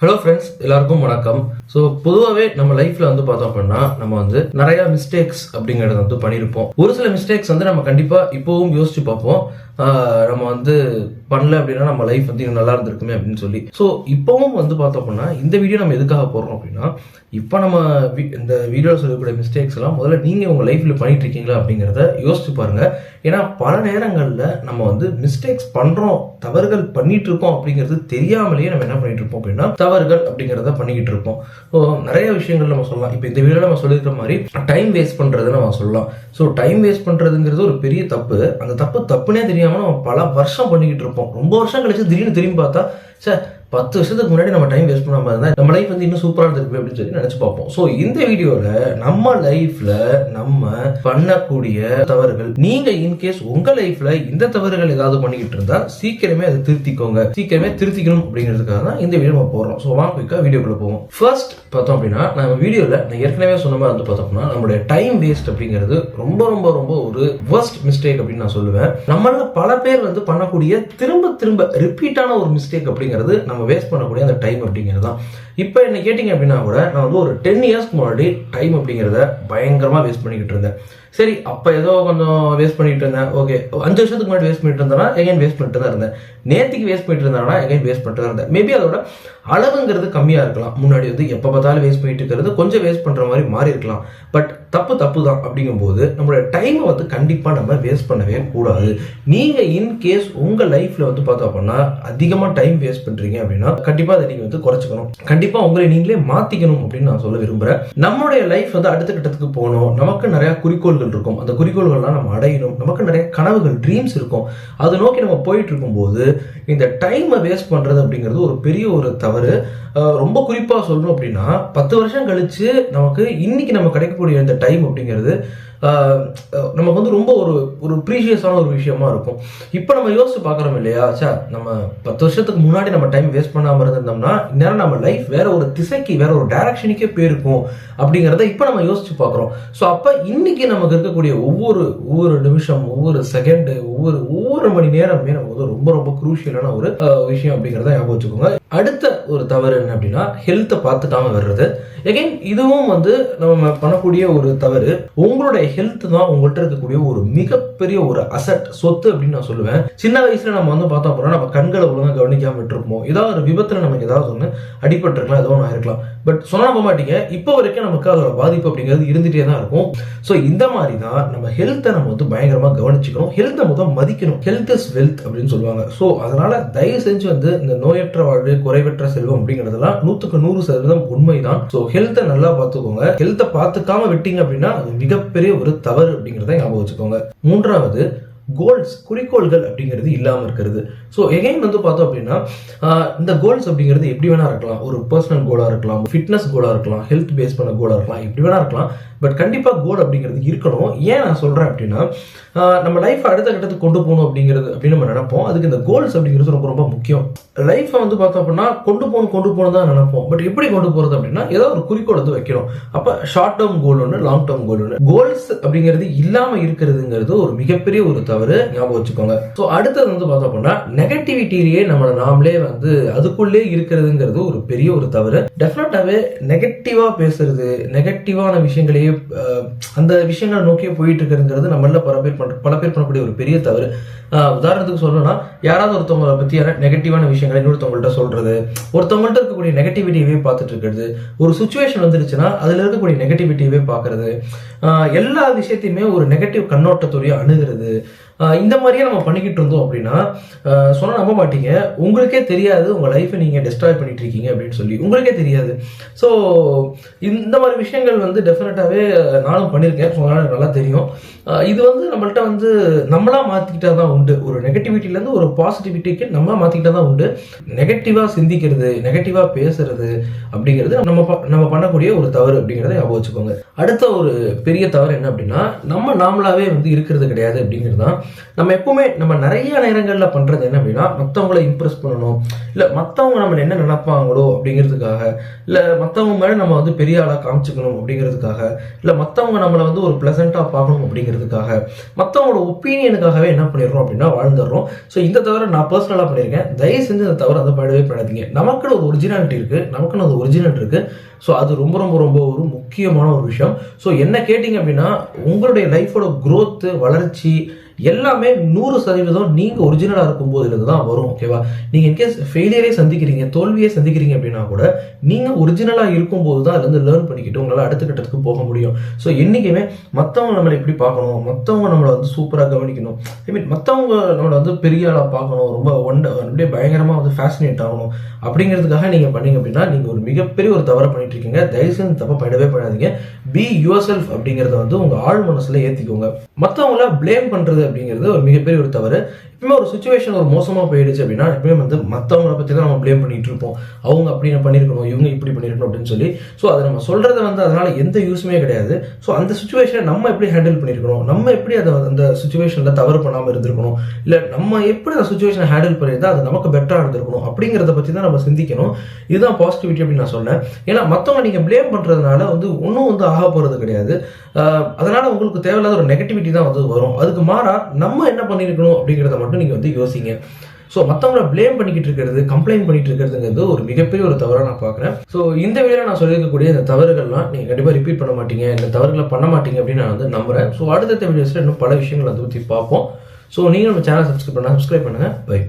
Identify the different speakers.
Speaker 1: Hello friends, எல்லாருக்கும் வணக்கம். So பொதுவாகவே நம்ம லைஃப்ல வந்து பார்த்தோம் அப்படின்னா நம்ம வந்து நிறைய மிஸ்டேக்ஸ் அப்படிங்கறத வந்து பண்ணியிருப்போம். ஒரு சில மிஸ்டேக்ஸ் வந்து நம்ம கண்டிப்பா இப்போவும் யோசிச்சு பார்ப்போம். நம்ம வந்து பண்ணல அப்படின்னா நம்ம லைஃப் வந்து இன்னும் நல்லா இருந்திருக்குமே அப்படின்னு சொல்லி. ஸோ இப்போவும் வந்து பார்த்தோம் அப்படின்னா இந்த வீடியோ நம்ம எதுக்காக போடுறோம் அப்படின்னா, இப்போ நம்ம இந்த வீடியோவில் சொல்லக்கூடிய மிஸ்டேக்ஸ் எல்லாம் முதல்ல நீங்க உங்க லைஃப்ல பண்ணிட்டு இருக்கீங்களா அப்படிங்கிறத யோசிச்சு பாருங்க. ஏன்னா பல நேரங்கள்ல நம்ம வந்து மிஸ்டேக்ஸ் பண்றோம், தவறுகள் பண்ணிட்டு இருக்கோம் அப்படிங்கிறது தெரியாமலேயே நம்ம என்ன பண்ணிட்டு இருப்போம் அப்படின்னா தவறுகள் அப்படிங்கிறத பண்ணிக்கிட்டு இருப்போம். ஸோ நிறைய விஷயங்கள் நம்ம சொல்லலாம். இப்போ இந்த வீடியோல நம்ம சொல்லியிருக்கிற மாதிரி டைம் வேஸ்ட் பண்றதுன்னு நம்ம சொல்லலாம். ஸோ டைம் வேஸ்ட் பண்றதுங்கிறது ஒரு பெரிய தப்பு. அந்த தப்புனே தெரியாம நம்ம பல வருஷம் பண்ணிக்கிட்டு இருப்போம். ரொம்ப வருஷம் கழிச்சு திடீர்னு திரும்பி பார்த்தா சார் 10 வருஷத்துக்கு முன்னாடி நம்ம டைம் வேஸ்ட் பண்ணாம இருந்தா நம்ம லைஃப் வந்து இன்னும் சூப்பரா இருந்திருக்கு அப்படின்னு சொல்லி நினைச்சு பார்ப்போம். ஸோ இந்த வீடியோல நம்ம லைஃப்ல நம்ம பண்ணக்கூடிய தவறுகள், நீங்க இன்கேஸ் உங்க லைஃப்ல இந்த தவறுகள் ஏதாவது பண்ணிக்கிட்டு இருந்தா சீக்கிரமே அதை திருத்திக்கோங்க, சீக்கிரமே திருத்திக்கணும் அப்படிங்கிறதுக்காக தான் இந்த வீடியோ நம்ம போடுறோம். ஸோ வாங்க குயிக்கா வீடியோக்குள்ள போவோம். ஃபர்ஸ்ட் பார்த்தோம் அப்படின்னா நம்ம வீடியோல நான் ஏற்கனவே சொன்ன மாதிரி வந்து பார்த்தோம்னா நம்மளுடைய டைம் வேஸ்ட் அப்படிங்கிறது ரொம்ப ரொம்ப ரொம்ப ஒரு வர்ஸ்ட் மிஸ்டேக் அப்படின்னு நான் சொல்லுவேன். நம்மள பல பேர் வந்து பண்ணக்கூடிய திரும்ப திரும்ப ரிப்பீட்டான ஒரு மிஸ்டேக் அப்படிங்கிறது நம்ம வேஸ்ட் பண்ணக்கூடிய அந்த டைம் அப்படிங்கிறது தான். இப்போ என்ன கேட்டிங்க அப்படின்னா கூட நான் வந்து ஒரு 10 இயர்ஸ்க்கு முன்னாடி டைம் அப்படிங்கிறத பயங்கரமா வேஸ்ட் பண்ணிக்கிட்டு இருந்தேன். சரி, அப்போ ஏதோ கொஞ்சம் வேஸ்ட் பண்ணிட்டு இருந்தேன். ஓகே, 5 வருஷத்துக்கு முன்னாடி வேஸ்ட் பண்ணிட்டு இருந்தேன்னா எகைன் வேஸ்ட் பண்ணிட்டு தான் இருந்தேன். நேற்றுக்கு வேஸ்ட் பண்ணிட்டு இருந்தானா எகைன் வேஸ்ட் பண்ணிட்டு தான் இருந்தேன். மேபி அதோட அளவுங்கிறது கம்மியா இருக்கலாம். முன்னாடி வந்து எப்போ பார்த்தாலும் வேஸ்ட் பண்ணிட்டு இருக்கிறது கொஞ்சம் வேஸ்ட் பண்ற மாதிரி மாறி இருக்கலாம். பட் தப்பு தான் அப்படிங்கும் போது நம்மளோட டைமை வந்து கண்டிப்பா நம்ம வேஸ்ட் பண்ணவே கூடாது. நீங்க இன்கேஸ் உங்க லைஃப்ல வந்து பார்த்தோம் அப்படின்னா அதிகமா டைம் வேஸ்ட் பண்றீங்க அப்படின்னா கண்டிப்பா அதை நீங்க வந்து குறைச்சிக்கணும். கண்டிப்பா உங்களை நீங்களே மாத்திக்கணும் அப்படின்னு நான் சொல்ல விரும்புறேன். நம்மளுடைய லைஃப் வந்து அடுத்த கட்டத்துக்கு போகணும். நமக்கு நிறைய குறிக்கோள்கள் இருக்கும். அந்த குறிக்கோள்கள்லாம் நம்ம அடையணும். நமக்கு நிறைய கனவுகள், ட்ரீம்ஸ் இருக்கும். அதை நோக்கி நம்ம போயிட்டு இருக்கும்போது இந்த டைமை வேஸ்ட் பண்றது அப்படிங்கிறது ஒரு பெரிய ஒரு தவறு. ரொம்ப குறிப்பா சொல்லணும் அப்படின்னா 10 வருஷம் கழிச்சு நமக்கு இன்னைக்கு நம்ம கிடைக்கக்கூடிய இந்த டைம் அப்படிங்கிறது நமக்கு வந்து ரொம்ப ஒரு ப்ரீஷியஸான ஒரு விஷயமா இருக்கும். இப்போ நம்ம யோசிச்சு பார்க்குறோம் இல்லையா, சார் நம்ம 10 வருஷத்துக்கு முன்னாடி நம்ம டைம் வேஸ்ட் பண்ணாமல் இருந்திருந்தோம்னா இந்நேரம் நம்ம லைஃப் வேற ஒரு திசைக்கு, வேற ஒரு டைரக்ஷனுக்கே போயிருக்கும் அப்படிங்கிறத இப்போ நம்ம யோசிச்சு பார்க்குறோம். ஸோ அப்போ இன்னைக்கு நமக்கு இருக்கக்கூடிய ஒவ்வொரு நிமிஷம், ஒவ்வொரு செகண்டு, ஒவ்வொரு மணி நேரமே நமக்கு வந்து ரொம்ப ரொம்ப குரூஷியலான ஒரு விஷயம் அப்படிங்கிறத ஞாபகம் வச்சுக்கோங்க. அடுத்த ஒரு தவறு என்ன அப்படின்னா ஹெல்த்தை பார்த்துக்காம வர்றது. எகைன் இதுவும் வந்து நம்ம பண்ணக்கூடிய ஒரு தவறு. உங்களுடைய ஹெல்த் தான் உங்கள்கிட்ட இருக்கக்கூடிய ஒரு மிகப்பெரிய ஒரு அசட், சொத்து அப்படின்னு நான் சொல்லுவேன். சின்ன வயசுல நம்ம வந்து பார்த்தோம் அப்படின்னா நம்ம கண்களை ஒழுங்கா கவனிக்காம விட்டுருப்போம். ஏதாவது ஒரு விபத்துல நமக்கு ஏதாவது ஒன்று அடிபட்டு இருக்கலாம், ஏதோ ஒன்று ஆயிருக்கலாம். பட் சொன்னா நம்ப மாட்டீங்க, இப்போ வரைக்கும் நமக்கு அதோட பாதிப்பு அப்படிங்கிறது இருந்துட்டே தான் இருக்கும். ஸோ இந்த மாதிரி தான் நம்ம ஹெல்த்தை நம்ம வந்து பயங்கரமா கவனிச்சுக்கணும். ஹெல்த்தை முதல் மதிக்கணும். ஹெல்த் இஸ் வெல்த் அப்படின்னு சொல்லுவாங்க. ஸோ அதனால தயவு செஞ்சு வந்து இந்த நோயற்ற வாழ்வு குறைவற்ற செல்வம் அப்படிங்கிறதுலாம் 100க்கு 100% உண்மைதான். ஸோ ஹெல்த்தை நல்லா பார்த்துக்கோங்க. ஹெல்த்தை பார்த்துக்காம விட்டீங்க அப்படின்னா அது மிகப்பெரிய ஒரு தவறு அப்படிங்கிறத ஞாபகம் வச்சுக்கோங்க. மூன்றாவது, கோல்ஸ், குறிக்கோள்கள் அப்படிங்கிறது இல்லாமல் இருக்கிறது. ஸோ எகைன் வந்து பார்த்தோம் அப்படின்னா இந்த கோல்ஸ் அப்படிங்கிறது எப்படி வேணா இருக்கலாம். ஒரு பர்சனல் கோலாக இருக்கலாம், ஃபிட்னஸ் கோலாக இருக்கலாம், ஹெல்த் பேஸ் பண்ண கோலாக இருக்கலாம், எப்படி வேணா இருக்கலாம். பட் கண்டிப்பாக கோல் அப்படிங்கிறது இருக்கணும். ஏன் நான் சொல்கிறேன் அப்படின்னா நம்ம லைஃப் அடுத்த கட்டத்துக்கு கொண்டு போகணும் அப்படிங்கிறது அப்படின்னு நம்ம நினைப்போம். அதுக்கு இந்த கோல்ஸ் அப்படிங்கிறது ரொம்ப ரொம்ப முக்கியம். லைஃப்பை வந்து பார்த்தோம் அப்படின்னா கொண்டு போகணும் தான் நினைப்போம். பட் எப்படி கொண்டு போகிறது அப்படின்னா ஏதோ ஒரு குறிக்கோள் வந்து வைக்கணும். அப்போ ஷார்ட் டேர்ம் கோல் ஒன்று, லாங் டேர்ம் கோல் ஒன்று. கோல்ஸ் அப்படிங்கிறது இல்லாமல் இருக்கிறதுங்கிறது ஒரு மிகப்பெரிய ஒரு தவறு, ஞாபகம் வச்சுக்கோங்க. ஸோ அடுத்தது வந்து பார்த்தோம் அப்படின்னா நெகட்டிவிட்டிலேயே நம்மளை நாமளே வந்து அதுக்குள்ளே இருக்கிறதுங்கிறது ஒரு பெரிய ஒரு தவறு. டெஃபினட்டாவே நெகட்டிவா பேசுறது, நெகட்டிவான விஷயங்களையே அந்த விஷயங்களை நோக்கியே போயிட்டு இருக்கிறதுங்கிறது நம்மள பல பேர் பண்ணக்கூடிய ஒரு பெரிய தவறு. உதாரணத்துக்கு சொல்லணும்னா யாராவது ஒருத்தவங்களை பத்தி நெகட்டிவான விஷயங்களை இன்னொருத்தவங்கள்ட்ட சொல்றது, ஒருத்தவங்கள்ட்ட இருக்கக்கூடிய நெகட்டிவிட்டியவே பார்த்துட்டு இருக்கிறது, ஒரு சுச்சுவேஷன் வந்துருச்சுன்னா அதுல இருக்கக்கூடிய நெகட்டிவிட்டியவே பார்க்கறது, எல்லா விஷயத்தையுமே ஒரு நெகட்டிவ் கண்ணோட்டத்தோடைய அணுகிறது, இந்த மாதிரியே நம்ம பண்ணிக்கிட்டு இருந்தோம் அப்படின்னா சொன்னா நம்ப மாட்டீங்க, உங்களுக்கே தெரியாது உங்க லைஃபை நீங்க டெஸ்ட்ராய் பண்ணிட்டு இருக்கீங்க அப்படின்னு சொல்லி உங்களுக்கே தெரியாது. ஸோ இந்த மாதிரி விஷயங்கள் வந்து டெஃபினட்டாவே நானும் பண்ணியிருக்கேன். ஸோ அதனால நல்லா தெரியும். இது வந்து நம்மள்ட்ட வந்து நம்மளா மாத்திக்கிட்டா தான் உண்டு. ஒரு நெகட்டிவிட்டிலேருந்து ஒரு பாசிட்டிவிட்டிக்கு நம்மளா மாத்திக்கிட்டா தான் உண்டு. நெகட்டிவா சிந்திக்கிறது, நெகட்டிவா பேசுறது அப்படிங்கிறது நம்ம பண்ணக்கூடிய ஒரு தவறு அப்படிங்கிறத ஞாபகம் வச்சுக்கோங்க. அடுத்த ஒரு பெரிய தவறு என்ன அப்படின்னா நாமளாவே வந்து இருக்கிறது கிடையாது அப்படிங்கிறது தான். நம்ம எப்பவுமே நம்ம நிறைய நேரங்களில் பண்றது என்ன அப்படின்னா மற்றவங்களை இம்ப்ரெஸ் பண்ணணும், இல்லை மற்றவங்க நம்ம என்ன நினைப்பாங்களோ அப்படிங்கிறதுக்காக, இல்லை மற்றவங்க மேலே நம்ம வந்து பெரிய ஆளாக காமிச்சிக்கணும் அப்படிங்கிறதுக்காக, இல்லை மற்றவங்க நம்மளை வந்து ஒரு பிளசண்டாக பார்க்கணும் அப்படிங்கிறதுக்காக, மற்றவங்களோட ஒப்பீனியனுக்காகவே என்ன பண்ணிடுறோம் அப்படின்னா வாழ்ந்துடுறோம். ஸோ இந்த தவிர நான் பர்சனலாக பண்ணியிருக்கேன். தயவு செஞ்சு இந்த தவிர அதை பண்ணவே பண்ணாதீங்க. நமக்குன்னு ஒரு ஒரிஜினாலிட்டி இருக்கு, நமக்குன்னு ஒரு ஒரிஜினல் இருக்கு. ஸோ அது ரொம்ப ரொம்ப ரொம்ப ஒரு முக்கியமான ஒரு விஷயம். ஸோ என்ன கேட்டிங்க அப்படின்னா உங்களுடைய லைஃபோட growth, வளர்ச்சி எல்லாமே 100% நீங்க ஒரிஜினலா இருக்கும் போதுலேருந்து தான் வரும். ஓகேவா? நீங்க இன்கேஸ் ஃபெயிலியரே சந்திக்கிறீங்க, தோல்வியே சந்திக்கிறீங்க அப்படின்னா கூட நீங்க ஒரிஜினலா இருக்கும்போது தான் அதுல லேர்ன் பண்ணிக்கிட்டு உங்களால அடுத்த கட்டத்துக்கு போக முடியும். ஸோ என்னைக்குமே மற்றவங்க நம்மளை எப்படி பார்க்கணும், மற்றவங்க நம்மளை வந்து சூப்பராக கவனிக்கணும், ஐ மீன் மற்றவங்க நம்மளை வந்து பெரிய ஆளாக பார்க்கணும், ரொம்ப அப்படியே பயங்கரமாக வந்து ஃபேசினேட் ஆகணும் அப்படிங்கிறதுக்காக நீங்க பண்ணீங்க அப்படின்னா நீங்க ஒரு மிகப்பெரிய ஒரு தவறை பண்ணிட்டு இருக்கீங்க. தயவுசெய்து தப்பை பண்ணவே பண்ணாதீங்க. பி யுவர் செல்ஃப் அப்படிங்கிறத வந்து உங்க ஆழ் மனசுல ஏற்றிக்கோங்க. மற்றவங்கள பிளேம் பண்றது அப்படிங்கிறது ஒரு மிகப்பெரிய ஒரு தவறு. எப்பவுமே ஒரு சுச்சுவேஷன் ஒரு மோசமா போயிடுச்சு அப்படின்னா எப்பவுமே வந்து மற்றவங்கள பற்றி தான் நம்ம பிளேம் பண்ணிட்டு இருப்போம். அவங்க அப்படி பண்ணியிருக்கணும், இவங்க இப்படி பண்ணியிருக்கணும் அப்படின்னு சொல்லி. ஸோ அதை நம்ம சொல்றதை வந்து அதனால எந்த யூஸுமே கிடையாது. ஸோ அந்த சுச்சுவேஷனை நம்ம எப்படி ஹேண்டில் பண்ணியிருக்கணும், நம்ம எப்படி அதை அந்த சுச்சுவேஷன்ல தவறு பண்ணாமல் இருந்திருக்கணும், இல்லை நம்ம எப்படி அந்த சுச்சுவேஷனை ஹேண்டில் பண்ணியிருந்தா அது நமக்கு பெட்டராக இருந்திருக்கணும் அப்படிங்கிறத பற்றி தான் நம்ம சிந்திக்கணும். இதுதான் பாசிட்டிவிட்டி அப்படின்னு நான் சொன்னேன். ஏன்னா மற்றவங்க நீங்க பிளேம் பண்றதுனால வந்து ஒன்றும் வந்து ஆக போறது கிடையாது. அதனால உங்களுக்கு தேவையில்லாத ஒரு நெகட்டிவிட்டி தான் வந்து வரும். அதுக்கு மாறா நம்ம என்ன பண்ணியிருக்கணும் அப்படிங்கிறத மட்டும் நீங்க வந்து யோசிங்க. ஸோ மற்றவங்கள பிளேம் பண்ணிக்கிட்டு இருக்கிறது, கம்ப்ளைண்ட் பண்ணிட்டு இருக்கிறதுங்கிறது ஒரு மிகப்பெரிய ஒரு தவறாக நான் பார்க்குறேன். ஸோ இந்த வீடியோவில் நான் சொல்லியிருக்கக்கூடிய இந்த தவறுகள்லாம் நீங்கள் கண்டிப்பாக ரிப்பீட் பண்ண மாட்டீங்க, இந்த தவறுகளை பண்ண மாட்டீங்க அப்படின்னு நான் வந்து நம்புறேன். ஸோ அடுத்த வீடியோஸில் இன்னும் பல விஷயங்களை அதை பற்றி பார்ப்போம். ஸோ நீங்கள் நம்ம சேனல் சப்ஸ்கிரைப் பண்ணுங்க. பை.